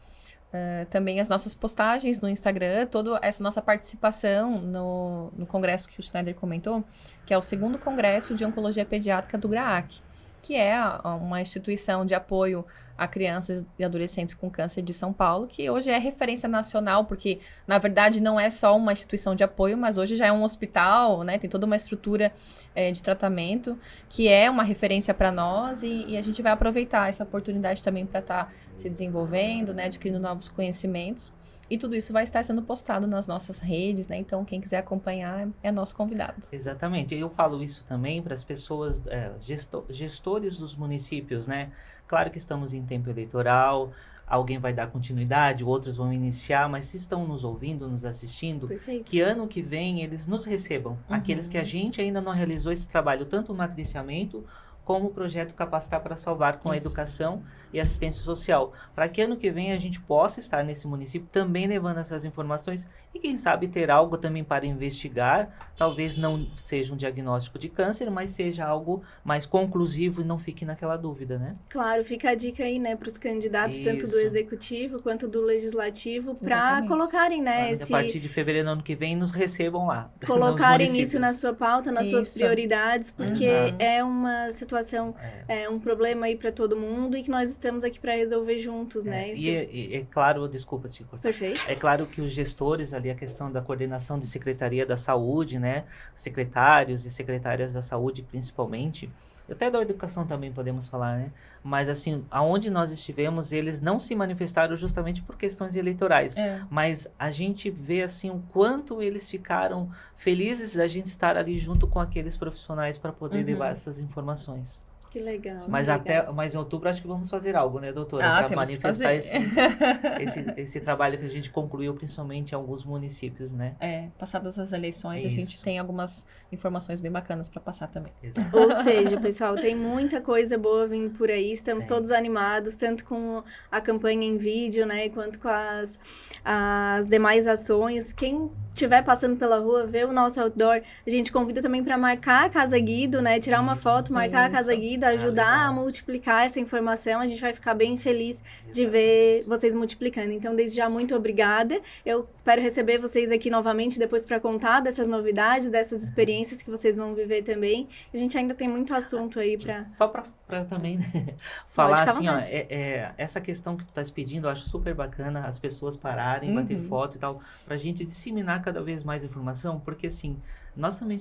Speaker 2: também as nossas postagens no Instagram, toda essa nossa participação no congresso que o Schneider comentou, que é o 2º Congresso de Oncologia Pediátrica do GRAAC, que é uma instituição de apoio a crianças e adolescentes com câncer de São Paulo, que hoje é referência nacional, porque, na verdade, não é só uma instituição de apoio, mas hoje já é um hospital, né? Tem toda uma estrutura de tratamento, que é uma referência para nós, e a gente vai aproveitar essa oportunidade também para estar se desenvolvendo, né? Adquirindo novos conhecimentos. E tudo isso vai estar sendo postado nas nossas redes, né? Então, quem quiser acompanhar é nosso convidado.
Speaker 3: Exatamente. Eu falo isso também para as pessoas, gestores dos municípios, né? Claro que estamos em tempo eleitoral, alguém vai dar continuidade, outros vão iniciar, mas se estão nos ouvindo, nos assistindo,
Speaker 1: Perfeito.
Speaker 3: que ano que vem eles nos recebam. Aqueles que a gente ainda não realizou esse trabalho, tanto o matriciamento como o projeto Capacitar para Salvar com a educação e assistência social. Para que ano que vem a gente possa estar nesse município também levando essas informações e quem sabe ter algo também para investigar, talvez não seja um diagnóstico de câncer, mas seja algo mais conclusivo e não fique naquela dúvida, né?
Speaker 1: Claro, fica a dica aí, né, para os candidatos, tanto do
Speaker 3: Isso.
Speaker 1: executivo quanto do legislativo, para
Speaker 2: Exatamente.
Speaker 1: colocarem, né,
Speaker 3: A partir de fevereiro, ano que vem, nos recebam lá.
Speaker 1: colocarem
Speaker 3: nos
Speaker 1: isso na sua pauta, nas suas
Speaker 2: Isso.
Speaker 1: prioridades, porque
Speaker 3: Exato.
Speaker 1: é uma situação, um problema aí para todo mundo e que nós estamos aqui para resolver juntos, né?
Speaker 3: E é claro, desculpa te cortar.
Speaker 1: Perfeito.
Speaker 3: É claro que os gestores ali, a questão da coordenação de Secretaria da Saúde, né? Secretários e secretárias da saúde, principalmente, até da educação também podemos falar, né? Mas assim, aonde nós estivemos, eles não se manifestaram justamente por questões eleitorais. Mas a gente vê assim o quanto eles ficaram felizes da gente estar ali junto com aqueles profissionais para poder levar essas informações.
Speaker 1: Que legal.
Speaker 3: Mas
Speaker 1: legal.
Speaker 3: mas em outubro acho que vamos fazer algo, né, doutora? Para
Speaker 2: Temos que
Speaker 3: manifestar
Speaker 2: fazer.
Speaker 3: esse trabalho que a gente concluiu, principalmente em alguns municípios, né?
Speaker 2: Passadas as eleições, a gente tem algumas informações bem bacanas para passar também.
Speaker 3: Exato.
Speaker 1: Ou seja, pessoal, tem muita coisa boa vindo por aí. Estamos todos animados, tanto com a campanha em vídeo, né, quanto com as demais ações. Quem estiver passando pela rua, vê o nosso outdoor, a gente convida também para marcar a Casa Guido, né, tirar uma foto, marcar a Casa Guido, ajudar a multiplicar essa informação. A gente vai ficar bem feliz de ver vocês multiplicando. Então, desde já, muito obrigada. Eu espero receber vocês aqui novamente depois para contar dessas novidades, dessas experiências que vocês vão viver também. A gente ainda tem muito assunto aí para...
Speaker 3: Só para também falar assim, ó,
Speaker 1: vontade.
Speaker 3: essa questão que tu estás pedindo, eu acho super bacana as pessoas pararem, bater foto e tal, para a gente disseminar cada vez mais informação, porque assim, nós também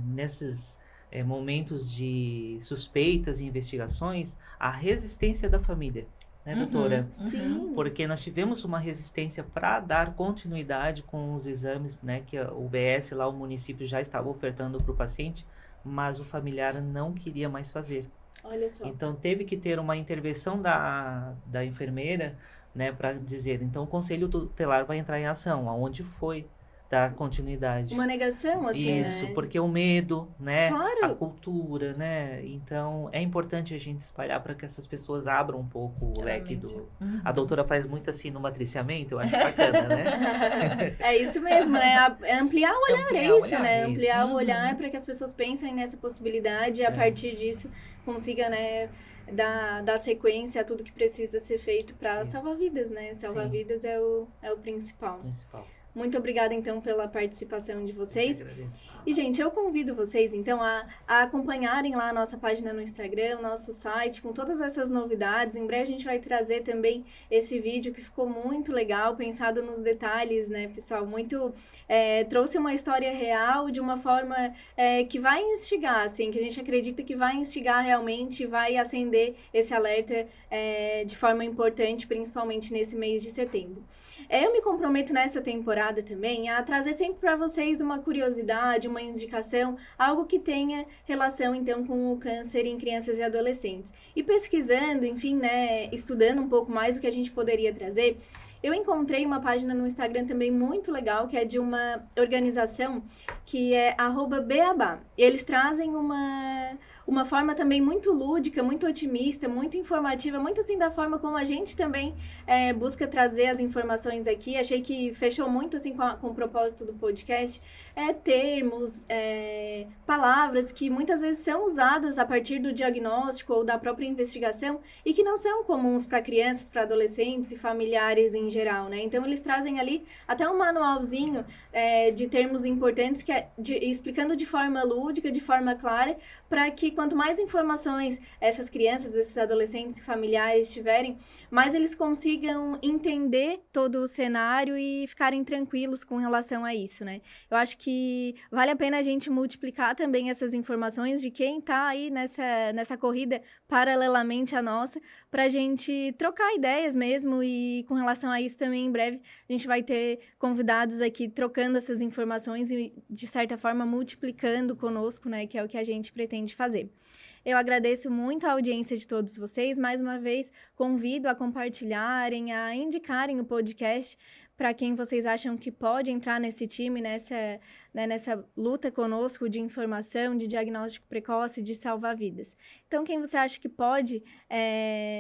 Speaker 3: nesses momentos de suspeitas e investigações, a resistência da família, né, doutora?
Speaker 1: Sim.
Speaker 3: Porque nós tivemos uma resistência para dar continuidade com os exames, né, que o UBS lá, o município já estava ofertando para o paciente, mas o familiar não queria mais fazer.
Speaker 1: Olha só.
Speaker 3: Então, teve que ter uma intervenção da enfermeira, né, para dizer, então o conselho tutelar vai entrar em ação, aonde foi dar continuidade.
Speaker 1: Uma negação, assim,
Speaker 3: Isso,
Speaker 1: né?
Speaker 3: porque o medo, né?
Speaker 1: Claro.
Speaker 3: A cultura, né? Então, é importante a gente espalhar para que essas pessoas abram um pouco o leque do... A doutora faz muito assim no matriciamento, eu acho bacana, né?
Speaker 1: É isso mesmo, né? Ampliar o olhar,
Speaker 3: Ampliar
Speaker 1: é
Speaker 3: o
Speaker 1: isso,
Speaker 3: olhar,
Speaker 1: né?
Speaker 3: é
Speaker 1: Ampliar
Speaker 3: isso.
Speaker 1: o olhar para que as pessoas pensem nessa possibilidade e a partir disso consiga, né, dar sequência a tudo que precisa ser feito para
Speaker 3: Isso.
Speaker 1: salvar vidas, né? Salvar
Speaker 3: Sim.
Speaker 1: vidas é o principal. Muito obrigada, então, pela participação de vocês.
Speaker 3: Eu que agradeço.
Speaker 1: E, gente, eu convido vocês, então, a acompanharem lá a nossa página no Instagram, o nosso site, com todas essas novidades. Em breve a gente vai trazer também esse vídeo que ficou muito legal, pensado nos detalhes, né, pessoal? Trouxe uma história real de uma forma que vai instigar, assim, que a gente acredita que vai instigar realmente, vai acender esse alerta de forma importante, principalmente nesse mês de setembro. Eu me comprometo nessa temporada também a trazer sempre para vocês uma curiosidade, uma indicação, algo que tenha relação então com o câncer em crianças e adolescentes. E pesquisando, enfim, né, estudando um pouco mais o que a gente poderia trazer, eu encontrei uma página no Instagram também muito legal, que é de uma organização que é @beabá. Eles trazem uma forma também muito lúdica, muito otimista, muito informativa, muito assim da forma como a gente também busca trazer as informações aqui. Achei que fechou muito assim com o propósito do podcast. Termos, palavras que muitas vezes são usadas a partir do diagnóstico ou da própria investigação e que não são comuns para crianças, para adolescentes e familiares em geral, né? Então, eles trazem ali até um manualzinho de termos importantes explicando de forma lúdica, de forma clara, para que quanto mais informações essas crianças, esses adolescentes e familiares tiverem, mais eles consigam entender todo o cenário e ficarem tranquilos com relação a isso, né? Eu acho que vale a pena a gente multiplicar também essas informações de quem está aí nessa corrida paralelamente à nossa, para a gente trocar ideias mesmo, e com relação a isso também, em breve, a gente vai ter convidados aqui trocando essas informações e, de certa forma, multiplicando conosco, né, que é o que a gente pretende fazer. Eu agradeço muito a audiência de todos vocês. Mais uma vez, convido a compartilharem, a indicarem o podcast para quem vocês acham que pode entrar nesse time, nessa luta conosco de informação, de diagnóstico precoce, de salvar vidas. Então, quem você acha que pode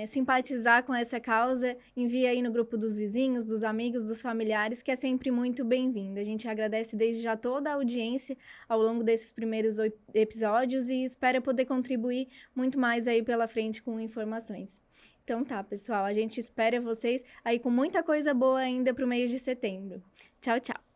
Speaker 1: simpatizar com essa causa, envia aí no grupo dos vizinhos, dos amigos, dos familiares, que é sempre muito bem-vindo. A gente agradece desde já toda a audiência ao longo desses primeiros episódios e espera poder contribuir muito mais aí pela frente com informações. Então tá, pessoal, a gente espera vocês aí com muita coisa boa ainda pro mês de setembro. Tchau, tchau!